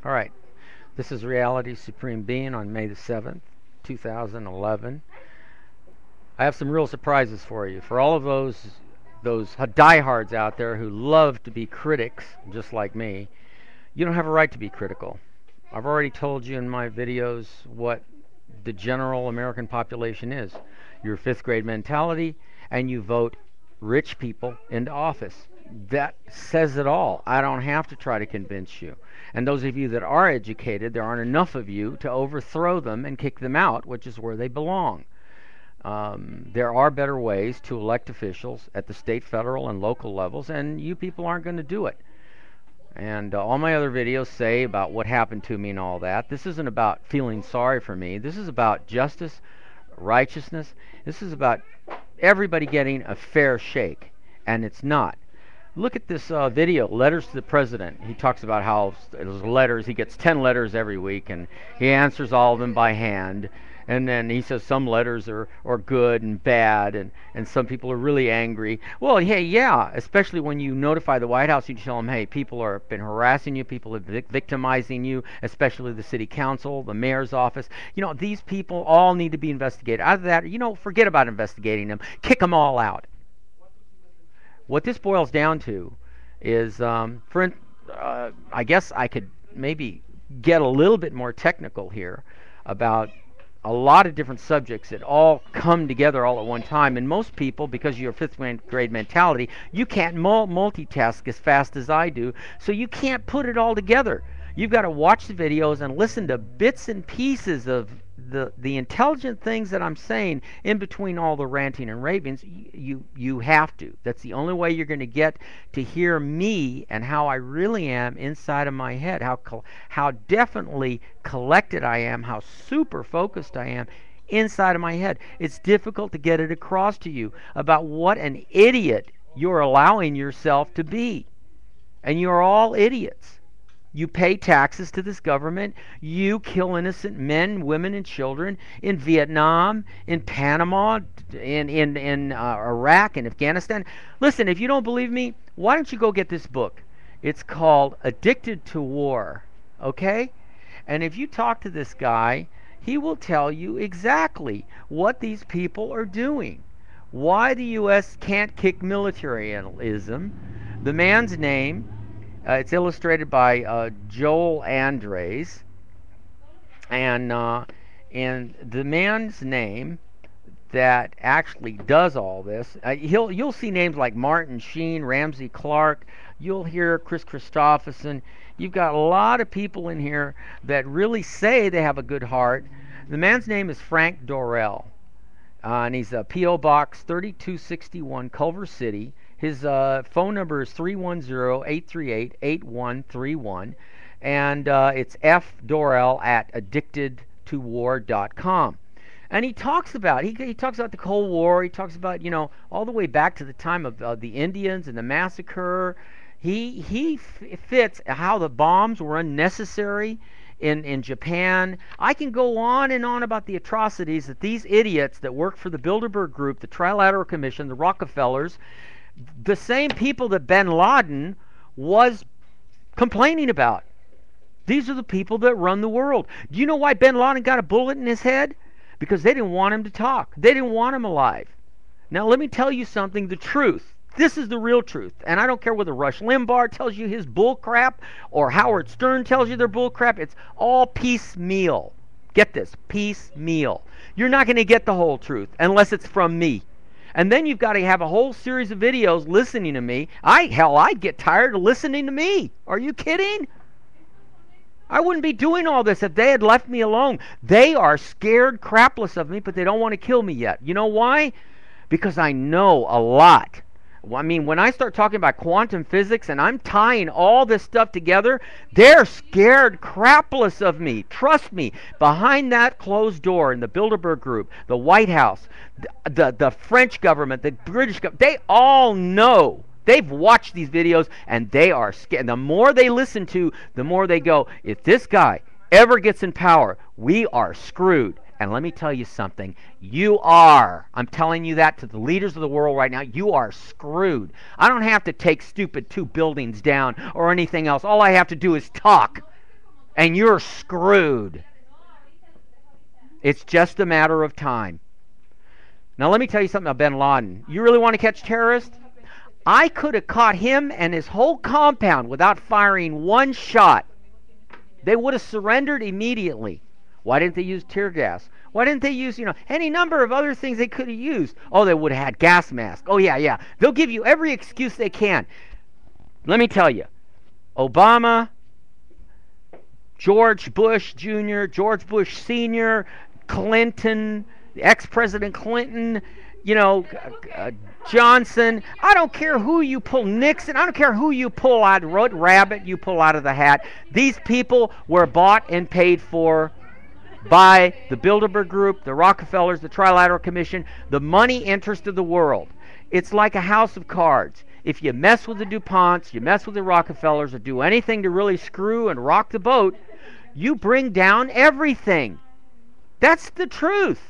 All right, this is Reality Supreme Being on May the 7th, 2011. I have some real surprises for you. For all of those diehards out there who love to be critics, just like me, you don't have a right to be critical. I've already told you in my videos what the general American population is. Your fifth grade mentality, and you vote rich people into office. That says it all. I don't have to try to convince you. And those of you that are educated, there aren't enough of you to overthrow them and kick them out, which is where they belong. There are better ways to elect officials at the state, federal, and local levels, and you people aren't going to do it. And all my other videos say about what happened to me and all that. This isn't about feeling sorry for me. This is about justice, righteousness. This is about everybody getting a fair shake, and it's not. Look at this video, Letters to the President. He talks about how those letters, he gets 10 letters every week, and he answers all of them by hand. And then he says some letters are good and bad, and some people are really angry. Well, hey, yeah, especially when you notify the White House, you tell them, hey, people have been harassing you, people are victimizing you, especially the city council, the mayor's office. You know, these people all need to be investigated. Out of that, you know, forget about investigating them. Kick them all out. What this boils down to is, I guess I could maybe get a little bit more technical here about a lot of different subjects that all come together all at one time. And most people, because of your fifth grade mentality, you can't multitask as fast as I do, so you can't put it all together. You've got to watch the videos and listen to bits and pieces of the intelligent things that I'm saying in between all the ranting and ravings. You have to. That's the only way you're going to get to hear me and how I really am inside of my head, how definitely collected I am, how super focused I am inside of my head. It's difficult to get it across to you about what an idiot you're allowing yourself to be. And you're all idiots. You pay taxes to this government. You kill innocent men, women, and children in Vietnam, in Panama, in Iraq, and Afghanistan. Listen, if you don't believe me, why don't you go get this book? It's called Addicted to War, okay? And if you talk to this guy, he will tell you exactly what these people are doing. Why the U.S. can't kick militarism. The man's name... it's illustrated by Joel Andres, and the man's name that actually does all this. You'll see names like Martin Sheen, Ramsey Clark. You'll hear Chris Christopherson. You've got a lot of people in here that really say they have a good heart. The man's name is Frank Dorrell, and he's a P.O. Box 3261, Culver City. His phone number is 310-838-8131, and it's fdorrell@addictedtowar.com. And he talks about the Cold War. He talks about, you know, all the way back to the time of the Indians and the massacre. He fits how the bombs were unnecessary in Japan. I can go on and on about the atrocities that these idiots that work for the Bilderberg Group, the Trilateral Commission, the Rockefellers, the same people that bin Laden was complaining about. These are the people that run the world. Do you know why bin Laden got a bullet in his head? Because they didn't want him to talk. They didn't want him alive. Now let me tell you something, the truth. This is the real truth. And I don't care whether Rush Limbaugh tells you his bull crap or Howard Stern tells you their bull crap. It's all piecemeal. Get this, piecemeal. You're not going to get the whole truth unless it's from me. And then you've got to have a whole series of videos listening to me. I'd get tired of listening to me. Are you kidding? I wouldn't be doing all this if they had left me alone. They are scared crapless of me, but they don't want to kill me yet. You know why? Because I know a lot. I mean, when I start talking about quantum physics and I'm tying all this stuff together, they're scared crapless of me. Trust me, behind that closed door in the Bilderberg Group, the White House, the French government, the British government, they all know. They've watched these videos and they are scared. The more they listen to, the more they go, if this guy ever gets in power, we are screwed. And let me tell you something, you are. I'm telling you that to the leaders of the world right now. You are screwed. I don't have to take stupid 2 buildings down or anything else. All I have to do is talk. and you're screwed. It's just a matter of time. Now let me tell you something about bin Laden. You really want to catch terrorists? I could have caught him and his whole compound without firing one shot. They would have surrendered immediately. Why didn't they use tear gas? Why didn't they use, any number of other things they could have used? Oh, they would have had gas masks. Oh, yeah. They'll give you every excuse they can. Let me tell you, Obama, George Bush Jr., George Bush Sr., Clinton, ex-President Clinton, Johnson. I don't care who you pull, Nixon. I don't care who you pull out, what rabbit you pull out of the hat. These people were bought and paid for by the Bilderberg Group, the Rockefellers, the Trilateral Commission, the money interest of the world. It's like a house of cards. If you mess with the DuPonts, you mess with the Rockefellers, or do anything to really screw and rock the boat, you bring down everything. That's the truth.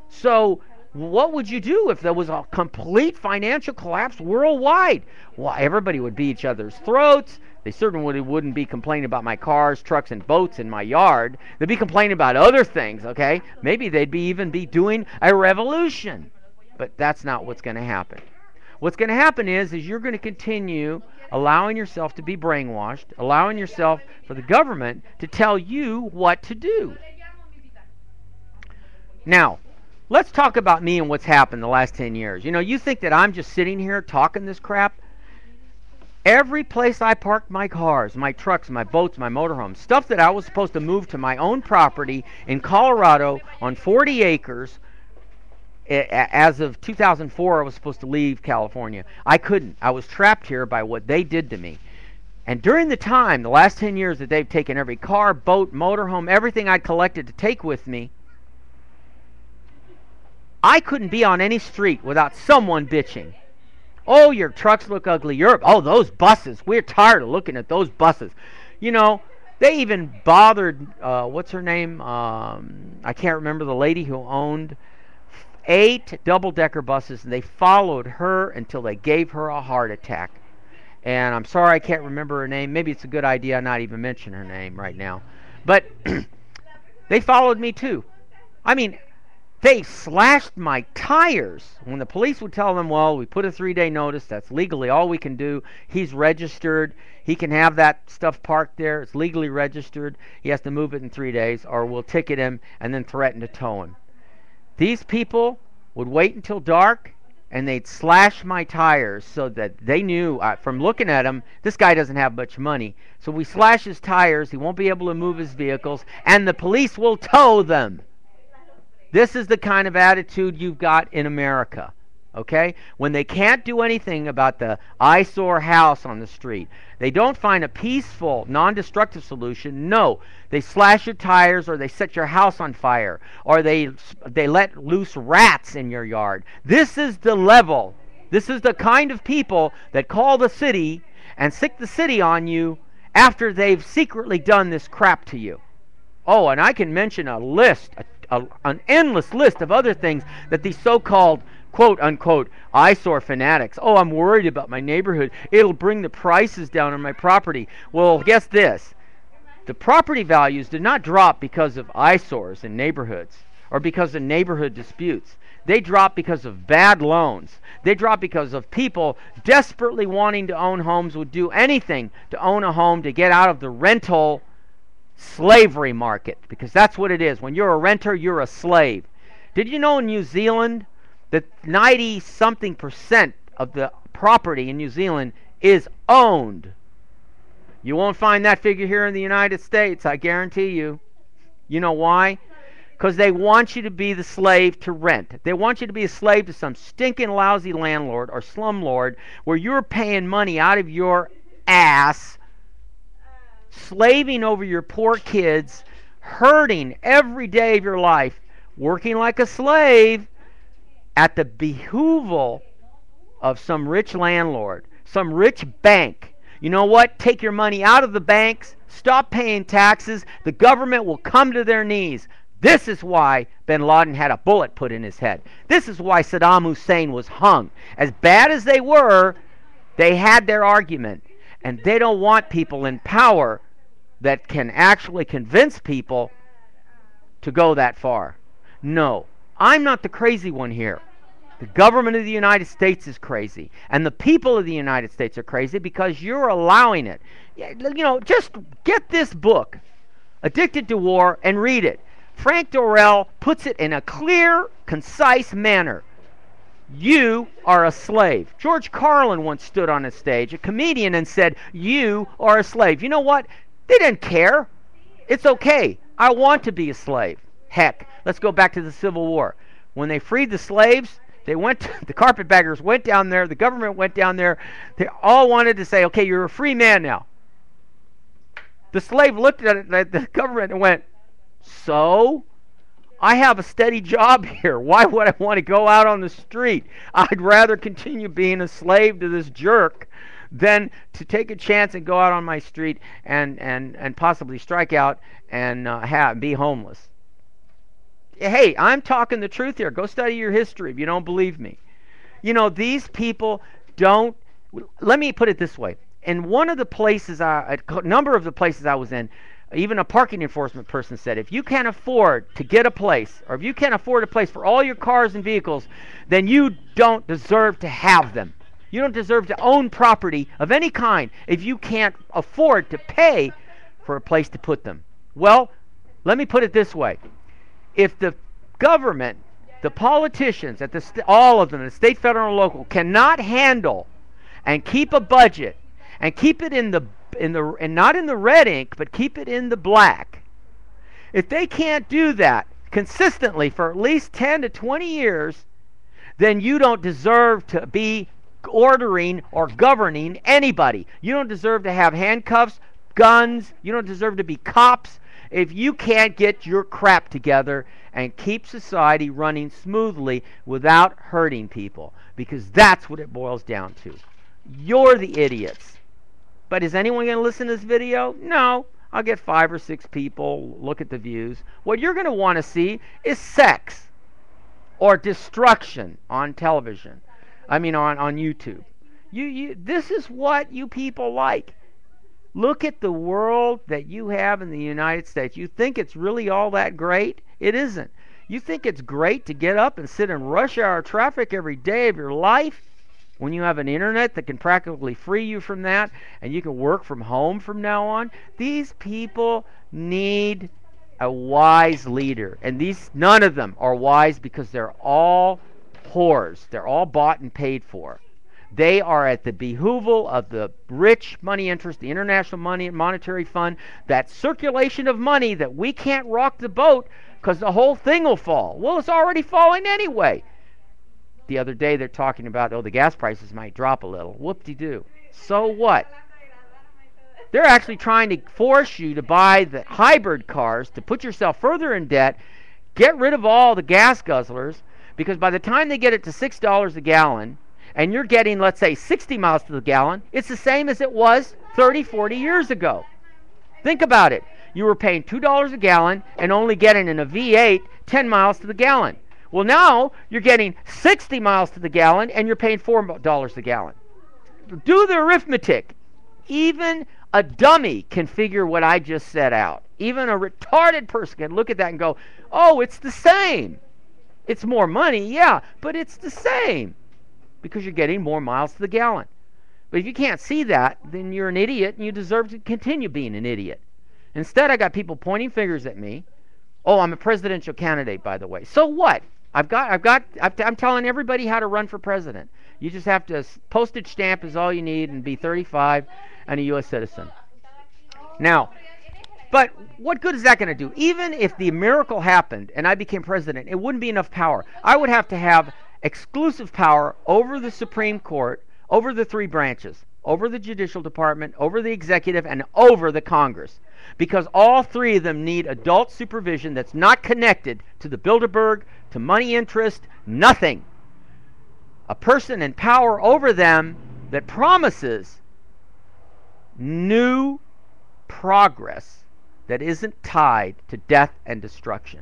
So what would you do if there was a complete financial collapse worldwide? Well, everybody would be each other's throats. They certainly wouldn't be complaining about my cars, trucks, and boats in my yard. They'd be complaining about other things, okay? Maybe they'd even be doing a revolution. But that's not what's going to happen. What's going to happen is you're going to continue allowing yourself to be brainwashed, allowing yourself for the government to tell you what to do. Now, let's talk about me and what's happened the last 10 years. You think that I'm just sitting here talking this crap? Every place I parked my cars, my trucks, my boats, my motorhomes, stuff that I was supposed to move to my own property in Colorado on 40 acres, as of 2004, I was supposed to leave California. I couldn't. I was trapped here by what they did to me. And during the time, the last 10 years that they've taken every car, boat, motorhome, everything I'd collected to take with me, I couldn't be on any street without someone bitching. Oh, your trucks look ugly. Oh, those buses. We're tired of looking at those buses. They even bothered, what's her name? I can't remember, the lady who owned 8 double-decker buses, and they followed her until they gave her a heart attack. And I'm sorry I can't remember her name. Maybe it's a good idea not even mention her name right now. But they followed me too. I mean, they slashed my tires. When the police would tell them, well, we put a 3-day notice. That's legally all we can do. He's registered. He can have that stuff parked there. It's legally registered. He has to move it in 3 days, or we'll ticket him and then threaten to tow him. These people would wait until dark, and they'd slash my tires so that they knew, from looking at him, this guy doesn't have much money. So we slash his tires. He won't be able to move his vehicles, and the police will tow them. This is the kind of attitude you've got in America, okay? When they can't do anything about the eyesore house on the street, they don't find a peaceful, non-destructive solution. No, they slash your tires, or they set your house on fire, or they let loose rats in your yard. This is the level. This is the kind of people that call the city and sick the city on you after they've secretly done this crap to you. Oh, and I can mention a list, an endless list of other things that these so-called quote-unquote eyesore fanatics. Oh, I'm worried about my neighborhood. It'll bring the prices down on my property. Well, guess this. The property values did not drop because of eyesores in neighborhoods or because of neighborhood disputes. They drop because of bad loans. They drop because of people desperately wanting to own homes, would do anything to own a home, to get out of the rental slavery market, because that's what it is. When you're a renter, you're a slave. Did you know in New Zealand that 90-something% of the property in New Zealand is owned? You won't find that figure here in the United States, I guarantee you. You know why? Because they want you to be the slave to rent. They want you to be a slave to some stinking lousy landlord or slumlord where you're paying money out of your ass, slaving over your poor kids, hurting every day of your life, working like a slave at the behooval of some rich landlord, some rich bank. You know what? Take your money out of the banks, stop paying taxes, the government will come to their knees. This is why bin Laden had a bullet put in his head. This is why Saddam Hussein was hung. As bad as they were, they had their argument. And they don't want people in power that can actually convince people to go that far. No, I'm not the crazy one here. The government of the United States is crazy, and the people of the United States are crazy because you're allowing it. Just get this book, Addicted to War, and read it. Frank Dorrell puts it in a clear, concise manner. You are a slave. George Carlin once stood on a stage, a comedian, and said, you are a slave. You know what? They didn't care. It's okay. I want to be a slave. Heck, let's go back to the Civil War. When they freed the slaves, the carpetbaggers went down there, the government went down there. They all wanted to say, okay, you're a free man now. The slave looked at the government and went, so? I have a steady job here. Why would I want to go out on the street? I'd rather continue being a slave to this jerk than to take a chance and go out on my street and possibly strike out and be homeless. Hey, I'm talking the truth here. Go study your history if you don't believe me. These people don't... Let me put it this way. In one of the places, a number of the places I was in, even a parking enforcement person said, if you can't afford to get a place, or if you can't afford a place for all your cars and vehicles, then you don't deserve to have them. You don't deserve to own property of any kind if you can't afford to pay for a place to put them. Well, let me put it this way. If the government, the politicians, all of them, the state, federal, and local, cannot handle and keep a budget and keep it and not in the red ink, but keep it in the black. If they can't do that consistently for at least 10 to 20 years, then you don't deserve to be ordering or governing anybody. You don't deserve to have handcuffs, guns. You don't deserve to be cops if you can't get your crap together and keep society running smoothly without hurting people. Because that's what it boils down to. You're the idiots. But is anyone going to listen to this video? No. I'll get 5 or 6 people, look at the views. What you're going to want to see is sex or destruction on television. I mean on YouTube. This is what you people like. Look at the world that you have in the United States. You think it's really all that great? It isn't. You think it's great to get up and sit in rush hour traffic every day of your life when you have an internet that can practically free you from that and you can work from home from now on? These people need a wise leader. And none of them are wise because they're all whores. They're all bought and paid for. They are at the behooval of the rich money interest, the International Monetary Fund, that circulation of money that we can't rock the boat because the whole thing will fall. Well, it's already falling anyway. The other day they're talking about, the gas prices might drop a little. Whoop-de-doo. So what? They're actually trying to force you to buy the hybrid cars to put yourself further in debt, get rid of all the gas guzzlers, because by the time they get it to $6 a gallon, and you're getting, let's say, 60 miles to the gallon, it's the same as it was 30, 40 years ago. Think about it. You were paying $2 a gallon and only getting in a V8 10 miles to the gallon. Well, now you're getting 60 miles to the gallon and you're paying $4 a gallon. Do the arithmetic. Even a dummy can figure what I just set out. Even a retarded person can look at that and go, oh, it's the same. It's more money, yeah, but it's the same because you're getting more miles to the gallon. But if you can't see that, then you're an idiot and you deserve to continue being an idiot. Instead, I got people pointing fingers at me. Oh, I'm a presidential candidate, by the way. So what? I'm telling everybody how to run for president. You just have to, postage stamp is all you need and be 35 and a U.S. citizen. Now, but what good is that going to do? Even if the miracle happened and I became president, it wouldn't be enough power. I would have to have exclusive power over the Supreme Court, over the 3 branches, over the Judicial Department, over the Executive, and over the Congress. Because all 3 of them need adult supervision that's not connected to the Bilderberg, to money interest, nothing. A person in power over them that promises new progress that isn't tied to death and destruction.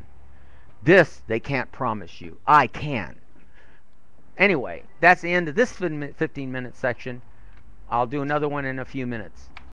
This they can't promise you. I can. Anyway, that's the end of this 15-minute section. I'll do another one in a few minutes.